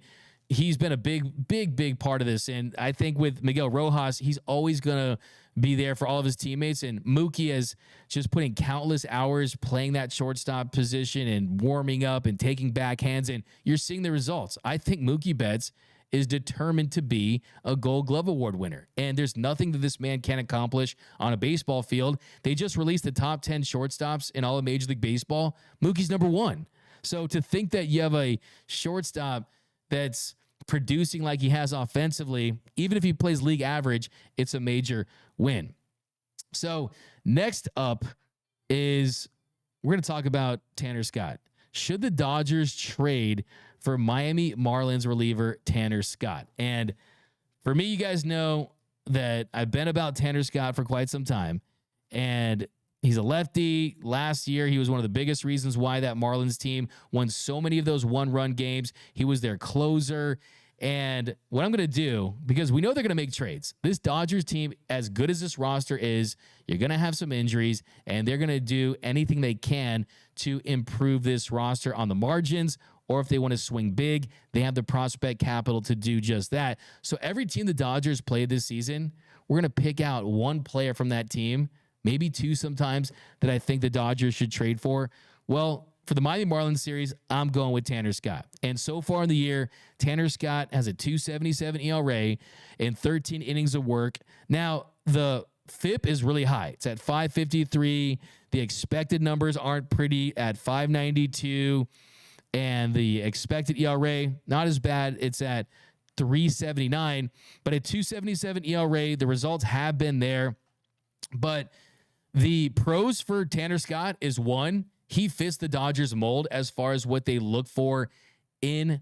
he's been a big part of this. And I think with Miguel Rojas, he's always going to be there for all of his teammates. And Mookie is just putting countless hours playing that shortstop position and warming up and taking backhands. And you're seeing the results. I think Mookie Betts is determined to be a Gold Glove Award winner. And there's nothing that this man can't accomplish on a baseball field. They just released the top 10 shortstops in all of Major League Baseball. Mookie's number 1. So to think that you have a shortstop that's producing like he has offensively, even if he plays league average, it's a major win. So next up is we're going to talk about Tanner Scott. Should the Dodgers trade for Miami Marlins reliever Tanner Scott? And for me, you guys know that I've been about Tanner Scott for quite some time, and he's a lefty. Last year, he was one of the biggest reasons why that Marlins team won so many of those one-run games. He was their closer. And what I'm going to do, because we know they're going to make trades, this Dodgers team, as good as this roster is, you're going to have some injuries, and they're going to do anything they can to improve this roster on the margins, or if they want to swing big, they have the prospect capital to do just that. So every team the Dodgers played this season, we're going to pick out one player from that team, maybe two sometimes, that I think the Dodgers should trade for. Well, for the Miami Marlins series, I'm going with Tanner Scott. And so far in the year, Tanner Scott has a 2.77 ERA in 13 innings of work. Now, the FIP is really high. It's at 5.53. The expected numbers aren't pretty at 5.92. And the expected ERA, not as bad. It's at 3.79. But at 2.77 ERA, the results have been there. But the pros for Tanner Scott is, one, he fits the Dodgers mold as far as what they look for in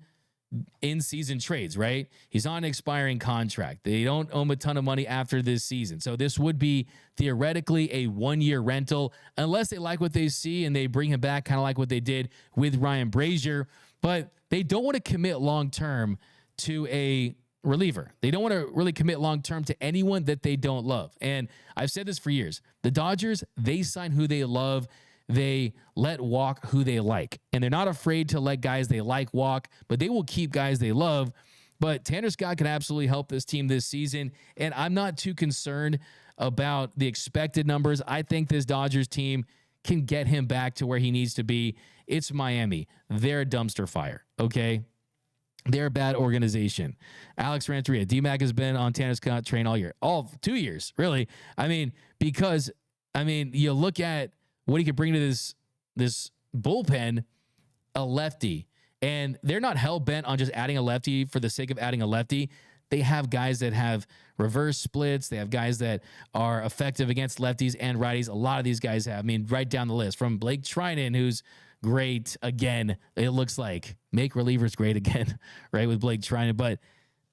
season trades, right? He's on an expiring contract. They don't owe him a ton of money after this season. So this would be theoretically a one-year rental, unless they like what they see and they bring him back, kind of like what they did with Ryan Brazier. But they don't want to commit long-term to a reliever. They don't want to really commit long-term to anyone that they don't love. And I've said this for years. The Dodgers, they sign who they love. They let walk who they like. And they're not afraid to let guys they like walk, but they will keep guys they love. But Tanner Scott can absolutely help this team this season. And I'm not too concerned about the expected numbers. I think this Dodgers team can get him back to where he needs to be. It's Miami. They're a dumpster fire, okay? They're a bad organization. Alex Rancheria, D-Mac has been on Tanner Scott train all year. All 2 years, really. I mean, because, you look at what he could bring to this bullpen, a lefty. And they're not hell-bent on just adding a lefty for the sake of adding a lefty. They have guys that have reverse splits. They have guys that are effective against lefties and righties. A lot of these guys have. Right down the list. From Blake Trinan, who's great again, it looks like. Make relievers great again, right, with Blake Trinan. But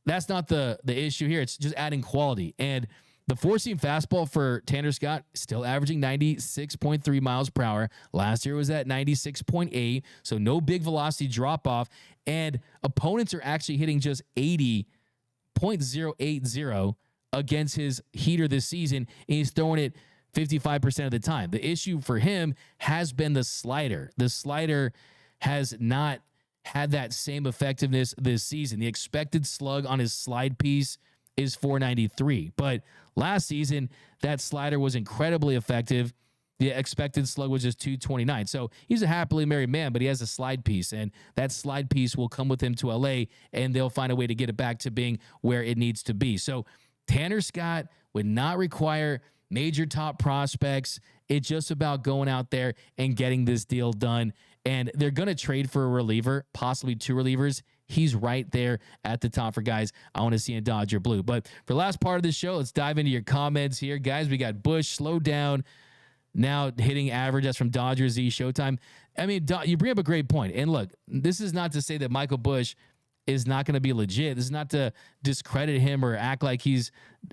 that's not the issue here. It's just adding quality. And the four-seam fastball for Tanner Scott still averaging 96.3 miles per hour. Last year was at 96.8, so no big velocity drop-off. And opponents are actually hitting just 80.080 against his heater this season, and he's throwing it 55% of the time. The issue for him has been the slider. The slider has not had that same effectiveness this season. The expected slug on his slide piece is 493. But last season, that slider was incredibly effective. The expected slug was just 229. So he's a happily married man, but he has a slide piece, and that slide piece will come with him to LA, and they'll find a way to get it back to being where it needs to be. So Tanner Scott would not require major top prospects. It's just about going out there and getting this deal done. And they're going to trade for a reliever, possibly two relievers. He's right there at the top for guys I want to see in Dodger blue. But for the last part of the show, let's dive into your comments here. Guys, we got Bush, slow down, now hitting average. That's from Dodger Z Showtime. You bring up a great point. And look, this is not to say that Michael Bush is not going to be legit. This is not to discredit him or act like he's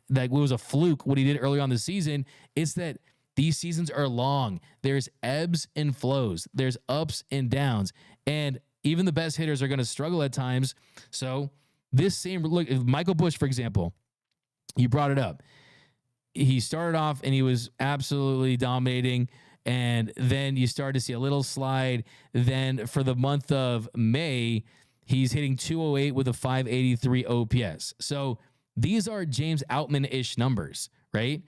like it was a fluke what he did early on the season. It's that these seasons are long. There's ebbs and flows. There's ups and downs. And even the best hitters are going to struggle at times. So this same look, Michael Busch, for example, you brought it up. He started off and he was absolutely dominating. And then you start to see a little slide. Then for the month of May, he's hitting 208 with a 583 OPS. So these are James Outman-ish numbers, right?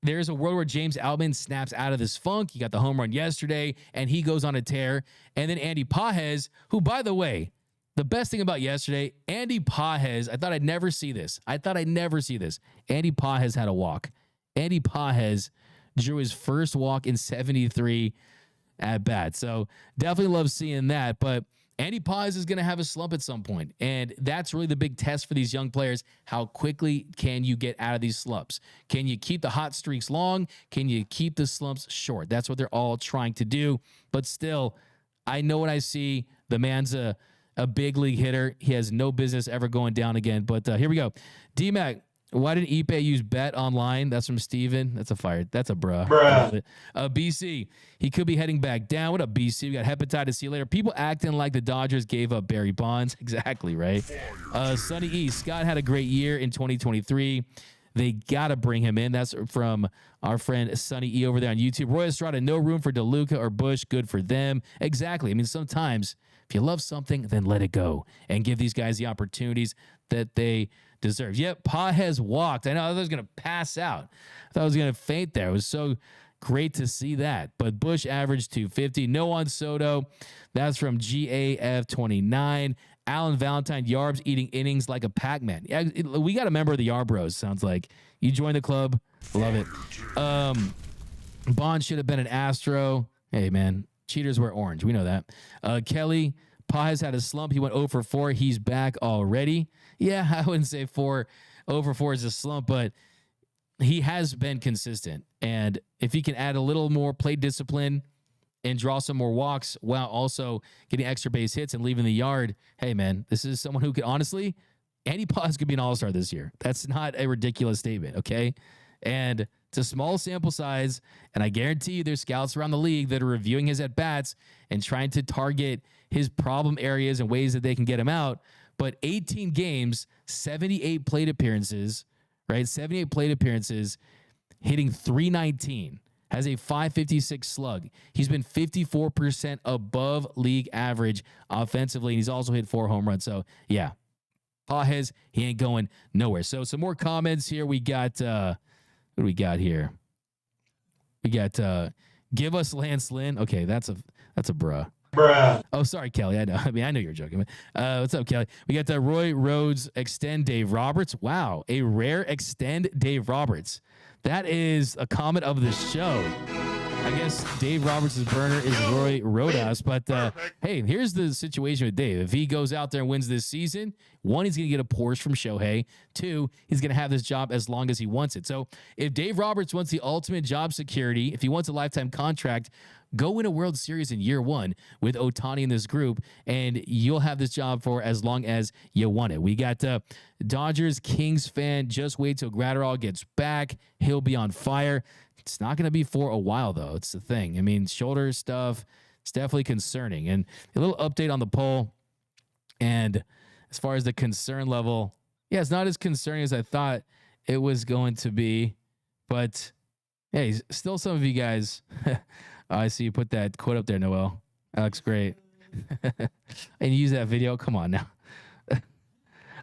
There's a world where James Outman snaps out of this funk. He got the home run yesterday, and he goes on a tear. And then Andy Pages, who, by the way, the best thing about yesterday, Andy Pages, I thought I'd never see this. Andy Pages had a walk. Andy Pages drew his first walk in 73 at bat. So definitely love seeing that. But Andy Pages is going to have a slump at some point. And that's really the big test for these young players. How quickly can you get out of these slumps? Can you keep the hot streaks long? Can you keep the slumps short? That's what they're all trying to do. But still, I know what I see. The man's a big league hitter. He has no business ever going down again. But here we go. D-Mac, why did Ipe use bet online? That's from Steven. That's a bruh. BC, he could be heading back down. What up, BC? We got hepatitis. See you later. People acting like the Dodgers gave up Barry Bonds. Exactly, right? Sonny E, Scott had a great year in 2023. They got to bring him in. That's from our friend Sonny E over there on YouTube. Roy Estrada, no room for DeLuca or Bush. Good for them. Exactly. I mean, sometimes if you love something, then let it go and give these guys the opportunities that they deserve. Yep, Pages walked. I know I was going to pass out. I thought I was going to faint there. It was so great to see that. But Bush averaged 250. No on Soto. That's from GAF29. Alan Valentine, Yarbs eating innings like a Pac-Man. Yeah, we got a member of the Yarbrough, sounds like. You joined the club. Love it. Bond should have been an Astro. Hey, man. Cheaters wear orange. We know that. Kelly, Pages had a slump. He went 0 for 4. He's back already. Yeah, I wouldn't say 0 for 4 is a slump, but he has been consistent. And if he can add a little more play discipline and draw some more walks while also getting extra base hits and leaving the yard, hey, man, this is someone who could honestly, Andy Pages could be an all-star this year. That's not a ridiculous statement, okay? And it's a small sample size, and I guarantee you there's scouts around the league that are reviewing his at-bats and trying to target his problem areas and ways that they can get him out. But 18 games, 78 plate appearances, right? 78 plate appearances, hitting 319, has a 556 slug. He's been 54% above league average offensively, and he's also hit 4 home runs. So, yeah, Pages, he ain't going nowhere. So, some more comments here. We got, what do we got here? We got, give us Lance Lynn. Okay, that's a bruh. Oh, sorry, Kelly. I know. I mean, I know you're joking. What's up, Kelly? We got the Roy Rhodes extend Dave Roberts. Wow, a rare extend Dave Roberts. That is a comment of the show. I guess Dave Roberts' burner is Roy Rodas. But hey, here's the situation with Dave. If he goes out there and wins this season, 1, he's going to get a Porsche from Shohei. 2, he's going to have this job as long as he wants it. So if Dave Roberts wants the ultimate job security, if he wants a lifetime contract, go win a World Series in year 1 with Ohtani in this group, and you'll have this job for as long as you want it. We got Dodgers Kings fan. Just wait till Gratterall gets back. He'll be on fire. It's not going to be for a while, though. It's the thing. I mean, shoulder stuff, it's definitely concerning. And a little update on the poll. And as far as the concern level, yeah, it's not as concerning as I thought it was going to be. But, hey, still some of you guys... I see you put that quote up there, Noel. That looks great. And you use that video. Come on now.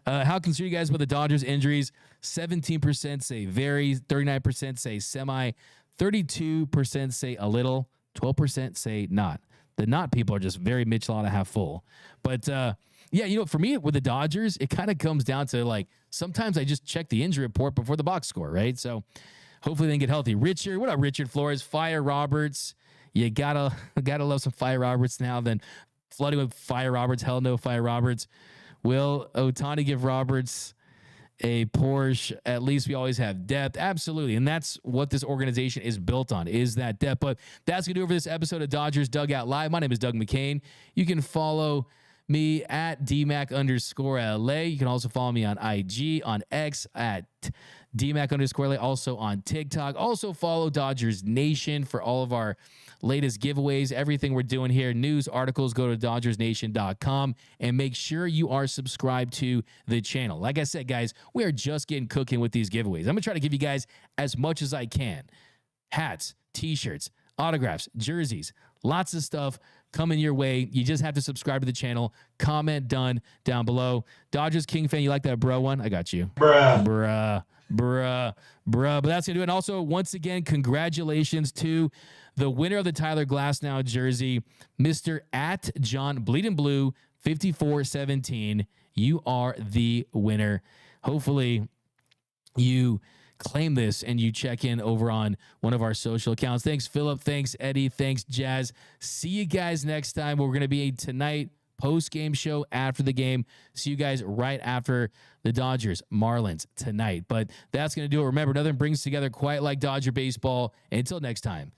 How concerned you guys about the Dodgers injuries? 17% say very, 39% say semi, 32% say a little, 12% say not. The not people are just very Mitchell out of half full. But yeah, you know, for me with the Dodgers, it kind of comes down to like sometimes I just check the injury report before the box score, right? So hopefully they can get healthy. Richard, what up, Richard Flores? Fire Roberts. You gotta love some Fire Roberts now. Then flooding with Fire Roberts. Hell no, Fire Roberts. Will Ohtani give Roberts a Porsche? At least we always have depth. Absolutely. And that's what this organization is built on, is that depth. But that's going to do it for this episode of Dodgers Dugout Live. My name is Doug McKain. You can follow me at DMAC_LA. You can also follow me on IG, on X at DMAC_LA, also on TikTok. Also follow Dodgers Nation for all of our latest giveaways, everything we're doing here, news, articles. Go to dodgersnation.com and make sure you are subscribed to the channel. Like I said, guys, we are just getting cooking with these giveaways. I'm going to try to give you guys as much as I can. Hats, t-shirts, autographs, jerseys, lots of stuff coming your way. You just have to subscribe to the channel. Comment done down below. Dodgers King fan, you like that bro one? I got you. Bruh. But that's going to do it. And also, once again, congratulations to the winner of the Tyler Glasnow jersey, Mr. at John Bleeding Blue 5417. You are the winner. Hopefully, you claim this and you check in over on one of our social accounts. Thanks, Philip. Thanks, Eddie. Thanks, Jazz. See you guys next time. We're going to be tonight post-game show after the game. See you guys right after the Dodgers Marlins tonight. But that's going to do it. Remember, nothing brings together quite like Dodger baseball. And until next time,